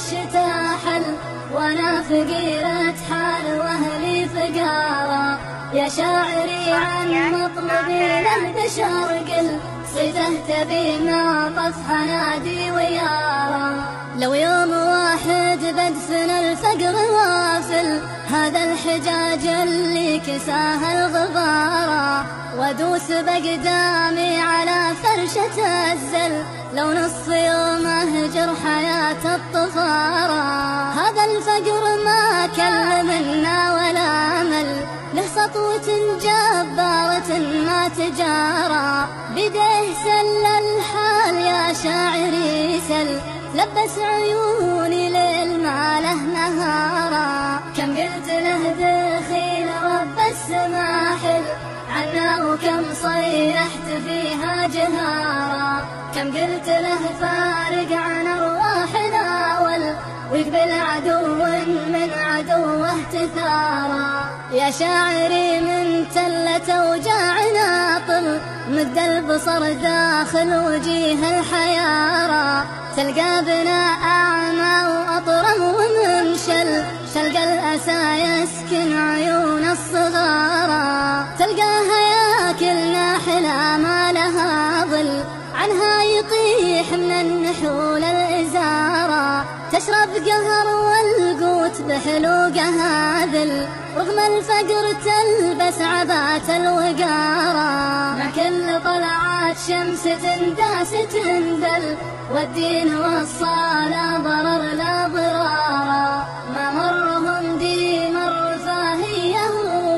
الشتا حل، وانا فقيرة حال واهلي فقارا. يا شاعري عن مطلبي للبشر قل، صيته تبي ما طف حنادي ويارا. لو يوم واحد بدفن الفقر وافل، هذا الحجاج اللي كساه الغبارا. وادوس بقدامي على فرشة الزل، لو نص يوم اهجر حياة الطفارة. هذا الفقر ما كل منا ولا مل، له سطوة جبارة ما تجارى. بيديه سل الحال يا شاعري سل، لبس عيوني ليل ما له نهارا. كم قلت له دخيل رب السماحل عنا، وكم صيحت فيها جهارا. كم قلت له فارق عن أرواحنا ويقبل عدو من عدوه تثارا. يا شاعري من تلة أوجاعنا طل، مد البصر داخل وجيه الحيارى. تلقى بنا أعمى وأطرم ومنشل، تلقى الأسى يسكن عيون الصغارى. تلقاها ياكل ناحلة ما لها ظل، عنها يطيح من النحول الإزارة. تشرب قهر والقوت بحلوقها ذل، رغم الفقر تلبس عبات الوقارة. ما كل طلعات شمس تنداس تندل، والدين والصلاة ضرر لا ضرارا. ما مرهم دي مر فاهيه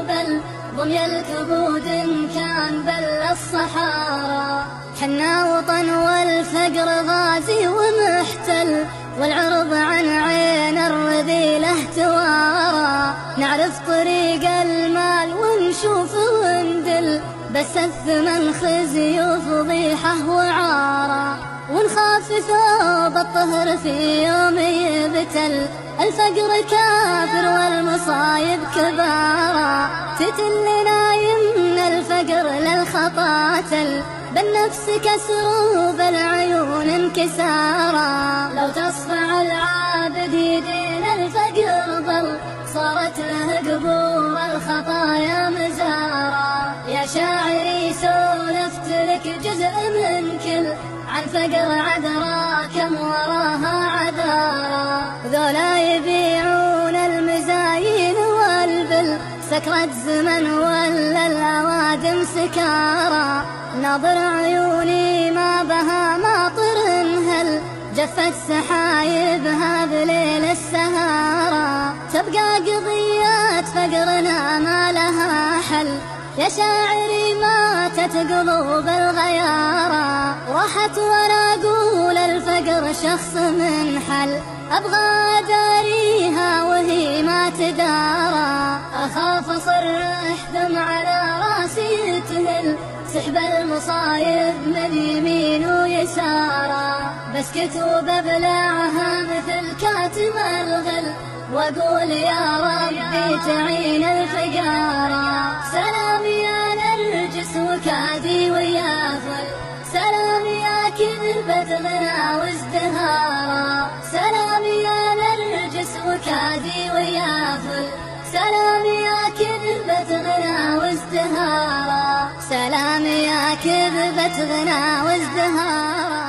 بل، ضمي الكبود إن كان بل الصحارى. حنا وطن والفقر غازي ومحتل، والعرض عن عين الرذيلة توارى. نعرف طريق المال ونشوف وندل، بس الثمن خزي وفضيحة وعارى. ونخاف ثوب الطهر في يوم يبتل، الفقر كافر والمصايب كبارى. تتلنا يمن الفقر للخطاتل، بالنفس كسر وبالعيون انكسارا. لو تصفع العابد يدين الفقر ظل، صارت له قبور الخطايا مزارا. يا شاعري سولفت لك جزء من كل، عن فقر عذرا كم وراها عذارا. ذولا يبيعون المزايين والبل، سكرة زمن ولا الأوادم سكارى. ناظر عيوني ما بها ماطر هل، جفت سحايبها بليل السهارى. تبقى قضيات فقرنا ما لها حل، يا شاعري ماتت قلوب الغيارى. راحت وانا اقول الفقر شخص من حل، ابغى اداريها وهي ما تدارى. اخاف اصرح دم على راسي تهل، سحب المصايب من يمين ويسارى. بسكت وببلعها مثل كاتم الغل، واقول يا ربي تعين الفقارى. سلام يا نرجس وكادي ويا فل، سلام يا كذبة غنى وازدهارا. سلام يا نرجس وكادي ويا فل، سلام يا كذبة غنى وازدهارا. سلام يا كذبة غنى وازدهارا.